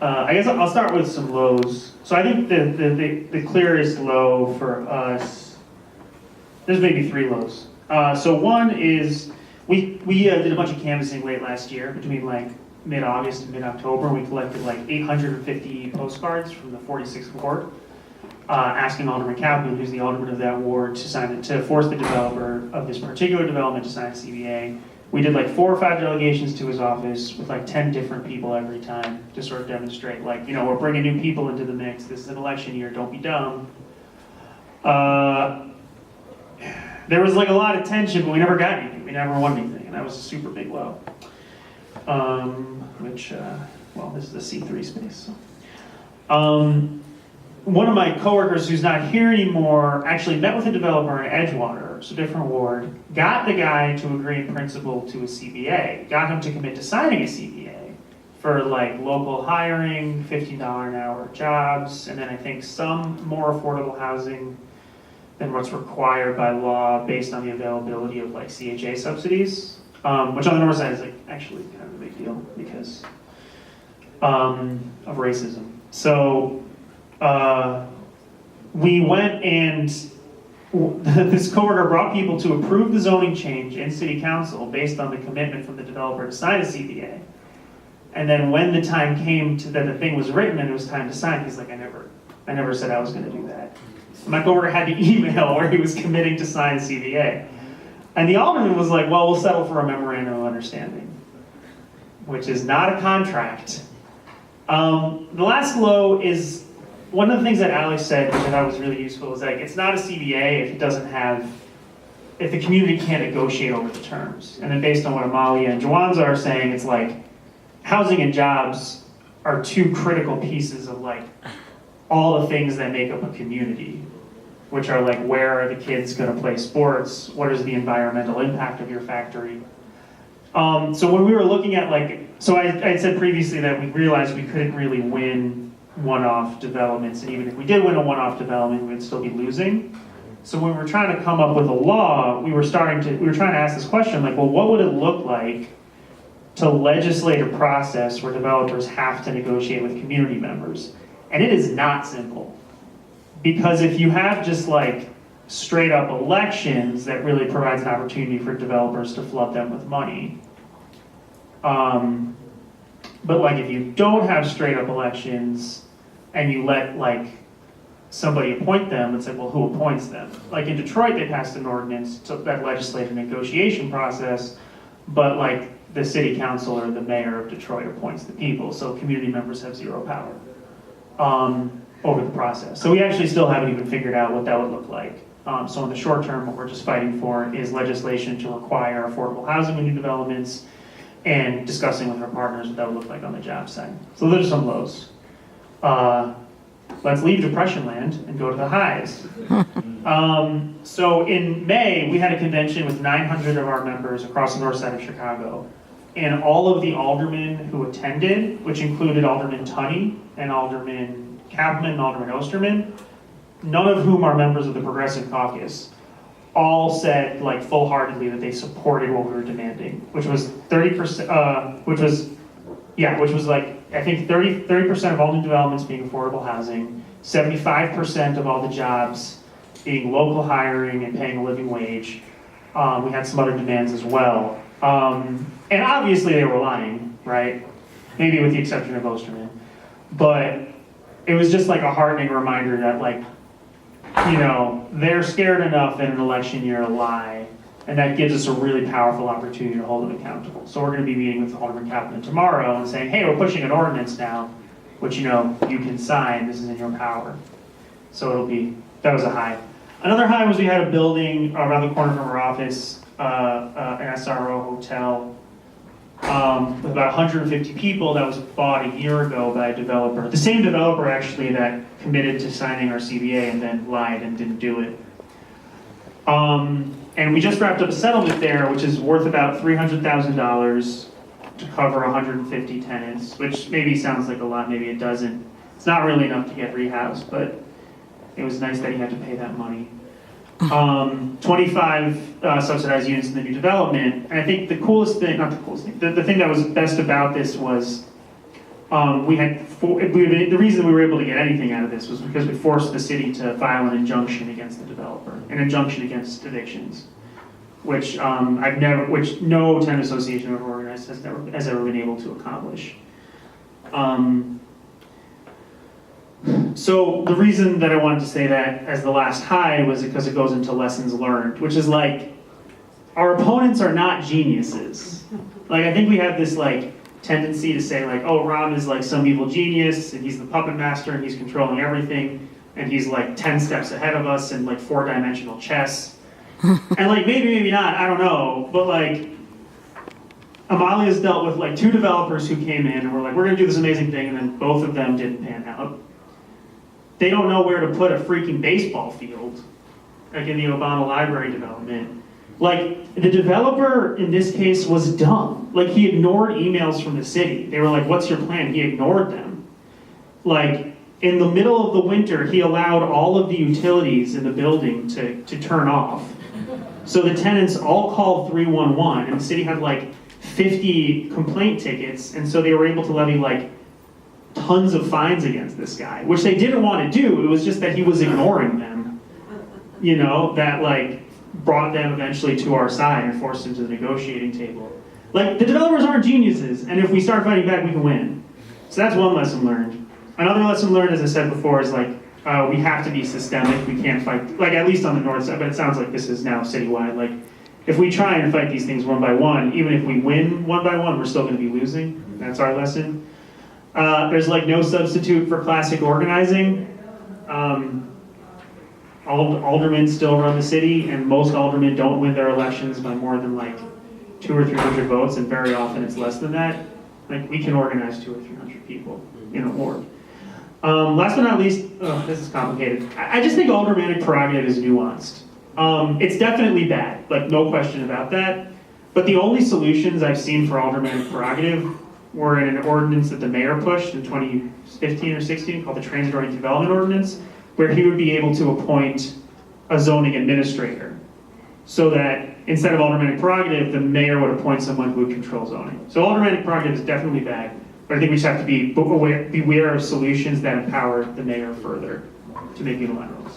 I guess I'll start with some lows. So I think the clearest low for us, there's maybe 3 lows. So one is, we did a bunch of canvassing late last year, between like mid-August and mid-October. We collected like 850 postcards from the 46th ward, asking Alderman Kaplan, who's the alderman of that ward, to force the developer of this particular development to sign a CBA. We did like 4 or 5 delegations to his office with like 10 different people every time to sort of demonstrate, like, you know, we're bringing new people into the mix. This is an election year. Don't be dumb. There was like a lot of tension, but we never got anything. We never won anything, and that was a super big low. Well, this is the C3 space. So. One of my coworkers who's not here anymore actually met with a developer in Edgewater, so different ward, got the guy to agree in principle to a CBA, got him to commit to signing a CBA for like local hiring, $15 an hour jobs, and then I think some more affordable housing than what's required by law based on the availability of like CHA subsidies, which on the north side is like actually kind of a big deal because of racism. So we went and this coworker brought people to approve the zoning change in city council based on the commitment from the developer to sign a CBA. And then when the time came to that the thing was written and it was time to sign, he's like, I never said I was going to do that. And my coworker had the email where he was committing to sign a CBA. And the alderman was like, well, we'll settle for a memorandum of understanding, which is not a contract. The last low is, one of the things that Alex said, which I thought was really useful, is like, it's not a CBA if it doesn't have, if the community can't negotiate over the terms. And then based on what Amalia and Jawanza are saying, it's like, housing and jobs are 2 critical pieces of like, all the things that make up a community, which are like, where are the kids gonna play sports? What is the environmental impact of your factory? So when we were looking at like, so I had said previously that we realized we couldn't really win one-off developments, and even if we did win a one-off development, we'd still be losing. So when we were trying to come up with a law, we were trying to ask this question, like, well, what would it look like to legislate a process where developers have to negotiate with community members? And it is not simple. Because if you have just like straight up elections, that really provides an opportunity for developers to flood them with money. But like if you don't have straight up elections and you let like somebody appoint them, it's like, well, who appoints them? Like in Detroit, they passed an ordinance that legislated a negotiation process, but like the city council or the mayor of Detroit appoints the people, so community members have 0 power over the process. So we actually still haven't even figured out what that would look like. So in the short term, what we're just fighting for is legislation to require affordable housing in new developments, and discussing with our partners what that would look like on the job side. So those are some lows. Let's leave depression land and go to the highs. So in May, we had a convention with 900 of our members across the north side of Chicago. And all of the aldermen who attended, which included Alderman Tunney and Alderman Kaplan and Alderman Osterman, none of whom are members of the Progressive Caucus, all said like full-heartedly that they supported what we were demanding, which was 30%, which was like, I think 30% of all new developments being affordable housing, 75% of all the jobs being local hiring and paying a living wage. We had some other demands as well. And obviously they were lying, right? Maybe with the exception of Osterman. But it was just like a heartening reminder that like, you know, they're scared enough in an election year to lie, and that gives us a really powerful opportunity to hold them accountable. So we're going to be meeting with Alderman Kaplan tomorrow and saying, hey, we're pushing an ordinance now, which, you know, you can sign, this is in your power. So it'll be, that was a high. Another high was we had a building around the corner from our office, an SRO hotel, with about 150 people that was bought a year ago by a developer. The same developer actually that committed to signing our CBA and then lied and didn't do it. And we just wrapped up a settlement there, which is worth about $300,000 to cover 150 tenants, which maybe sounds like a lot, maybe it doesn't. It's not really enough to get rehoused, but it was nice that he had to pay that money. 25 subsidized units in the new development. And I think the coolest thing, not the coolest thing, the thing that was best about this was the reason we were able to get anything out of this was because we forced the city to file an injunction against the developer, an injunction against evictions, which which no tenant association I've organized has ever been able to accomplish. So the reason that I wanted to say that as the last high was because it goes into lessons learned, which is like, our opponents are not geniuses. Like, I think we have this like tendency to say like, oh, Ram is like some evil genius and he's the puppet master and he's controlling everything and he's like 10 steps ahead of us in like 4-dimensional chess. And like, maybe not, I don't know, but like, Amalia's dealt with like 2 developers who came in and were like, we're gonna do this amazing thing, and then both of them didn't pan out. They don't know where to put a freaking baseball field, like in the Obama Library development. Like, the developer in this case was dumb. Like, he ignored emails from the city. They were like, what's your plan? He ignored them. Like, in the middle of the winter, he allowed all of the utilities in the building to turn off. So the tenants all called 311, and the city had like 50 complaint tickets, and so they were able to levy like tons of fines against this guy, which they didn't want to do. It was just that he was ignoring them, you know, that like brought them eventually to our side and forced them to the negotiating table. Like, the developers aren't geniuses, and if we start fighting back, we can win. So that's one lesson learned. Another lesson learned, as I said before, is like, we have to be systemic. We can't fight, like at least on the north side, but it sounds like this is now citywide. Like, if we try and fight these things one by one, even if we win one by one, we're still going to be losing. That's our lesson. There's like no substitute for classic organizing. Aldermen still run the city, and most aldermen don't win their elections by more than like 200 or 300 votes, and very often it's less than that. Like, we can organize 200 or 300 people in a ward. Last but not least, this is complicated. I just think aldermanic prerogative is nuanced. It's definitely bad, like no question about that. But the only solutions I've seen for aldermanic prerogative were in an ordinance that the mayor pushed in 2015 or 16 called the Transit Development Ordinance, where he would be able to appoint a zoning administrator. So that instead of aldermanic prerogative, the mayor would appoint someone who would control zoning. So aldermanic prerogative is definitely bad, but I think we just have to be aware of solutions that empower the mayor further to make unilaterals.